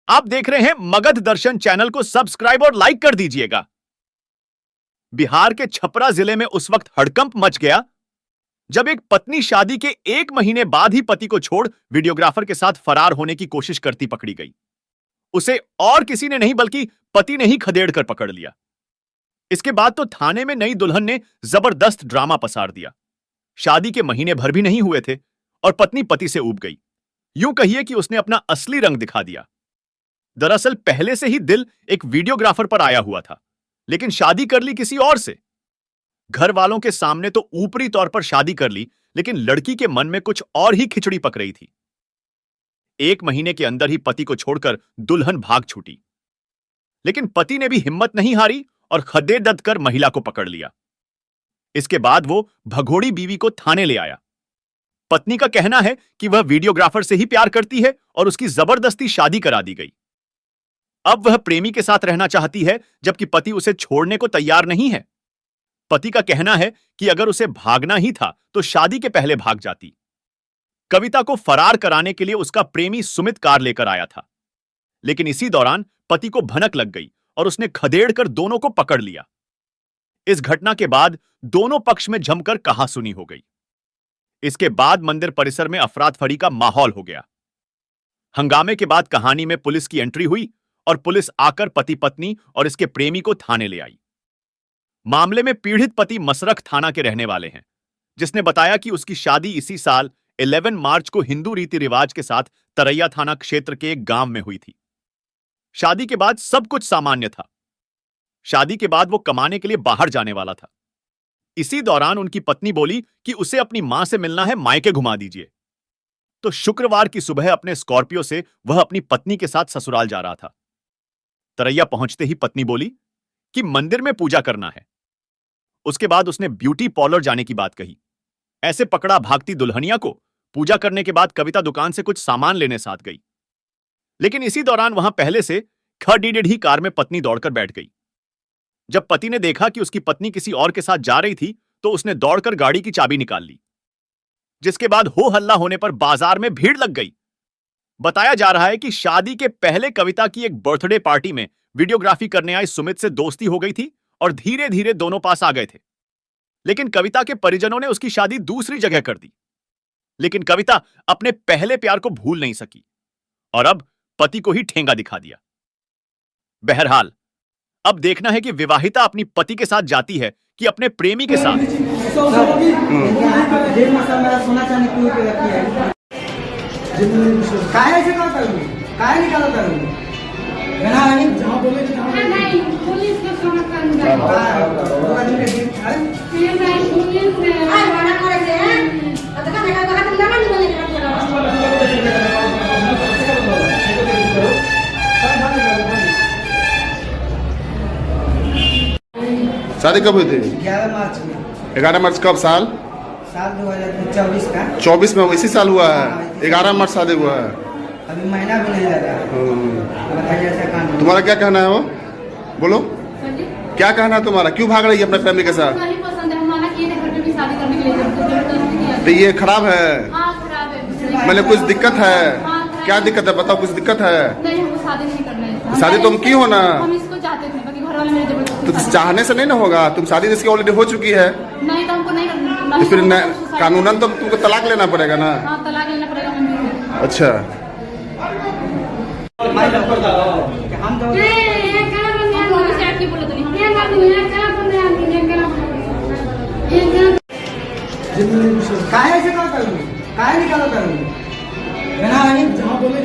आप देख रहे हैं मगध दर्शन चैनल को सब्सक्राइब और लाइक कर दीजिएगा। बिहार के छपरा जिले में उस वक्त हड़कंप मच गया जब एक पत्नी शादी के 1 महीने बाद ही पति को छोड़ वीडियोग्राफर के साथ फरार होने की कोशिश करती पकड़ी गई। उसे और किसी ने नहीं बल्कि पति ने ही खदेड़ कर पकड़ लिया। इसके बाद तो थाने में नई दुल्हन ने जबरदस्त ड्रामा पसार दिया। शादी के महीने भर भी नहीं हुए थे और पत्नी पति से ऊब गई। यूं कहिए कि उसने अपना असली रंग दिखा दिया। दरअसल पहले से ही दिल एक वीडियोग्राफर पर आया हुआ था, लेकिन शादी कर ली किसी और से। घर वालों के सामने तो ऊपरी तौर पर शादी कर ली, लेकिन लड़की के मन में कुछ और ही खिचड़ी पक रही थी। 1 महीने के अंदर ही पति को छोड़कर दुल्हन भाग छूटी, लेकिन पति ने भी हिम्मत नहीं हारी और खदेड़ कर महिला को पकड़ लिया। इसके बाद वो भगोड़ी बीवी को थाने ले आया। पत्नी का कहना है कि वह वीडियोग्राफर से ही प्यार करती है और उसकी जबरदस्ती शादी करा दी गई। अब वह प्रेमी के साथ रहना चाहती है, जबकि पति उसे छोड़ने को तैयार नहीं है। पति का कहना है कि अगर उसे भागना ही था तो शादी के पहले भाग जाती। कविता को फरार कराने के लिए उसका प्रेमी सुमित कार लेकर आया था, लेकिन इसी दौरान पति को भनक लग गई और उसने खदेड़ कर दोनों को पकड़ लिया। इस घटना के बाद दोनों पक्ष में जमकर कहासुनी हो गई। इसके बाद मंदिर परिसर में अफरा-तफरी का माहौल हो गया। हंगामे के बाद कहानी में पुलिस की एंट्री हुई और पुलिस आकर पति पत्नी और इसके प्रेमी को थाने ले आई। मामले में पीड़ित पति मसरख थाना के रहने वाले हैं, जिसने बताया कि उसकी शादी इसी साल 11 मार्च को हिंदू रीति रिवाज के साथ तरैया थाना क्षेत्र के एक गांव में हुई थी। शादी के बाद सब कुछ सामान्य था। शादी के बाद वो कमाने के लिए बाहर जाने वाला था। इसी दौरान उनकी पत्नी बोली कि उसे अपनी मां से मिलना है, मायके घुमा दीजिए। तो शुक्रवार की सुबह अपने स्कॉर्पियो से वह अपनी पत्नी के साथ ससुराल जा रहा था। तरैया पहुंचते ही पत्नी बोली कि मंदिर में पूजा करना है। उसके बाद उसने ब्यूटी पार्लर जाने की बात कही। ऐसे पकड़ा भागती दुल्हनिया को पूजा करने के बाद कविता दुकान से कुछ सामान लेने साथ गई, लेकिन इसी दौरान वहां पहले से खड़ी कार में पत्नी दौड़कर बैठ गई। जब पति ने देखा कि उसकी पत्नी किसी और के साथ जा रही थी, तो उसने दौड़कर गाड़ी की चाबी निकाल ली, जिसके बाद हो हल्ला होने पर बाजार में भीड़ लग गई। बताया जा रहा है कि शादी के पहले कविता की एक बर्थडे पार्टी में वीडियोग्राफी करने आई सुमित से दोस्ती हो गई थी और धीरे धीरे दोनों पास आ गए थे। लेकिन कविता के परिजनों ने उसकी शादी दूसरी जगह कर दी। लेकिन कविता अपने पहले प्यार को भूल नहीं सकी और अब पति को ही ठेंगा दिखा दिया। बहरहाल अब देखना है कि विवाहिता अपनी पति के साथ जाती है कि अपने प्रेमी के साथ। शादी कब हुई थी? 11 मार्च में। 11 मार्च कब? साल 2024 का। 24 में इसी साल हुआ है। 11 मार्च शादी हुआ है। अभी महीना भी नहीं लगा। बताइए ऐसा कांड। तुम्हारा क्या कहना है? वो बोलो, क्या कहना है तुम्हारा? क्यों भाग रही है अपने प्रेमी के साथ? तो ये खराब है। मैंने कुछ दिक्कत है? क्या दिक्कत है बताओ, कुछ दिक्कत है? शादी तुम की हो ना, तो चाहने से नहीं ना होगा। तुम शादी जिसकी ऑलरेडी हो चुकी है, नहीं तो हमको नहीं करना। तो फिर कानूनन तो तुमको तलाक लेना पड़ेगा ना। हाँ, तलाक लेना पड़ेगा। अच्छा, काहे से करो करूँगी, काहे नहीं करो करूँगी, बिना नहीं, जहाँ बोले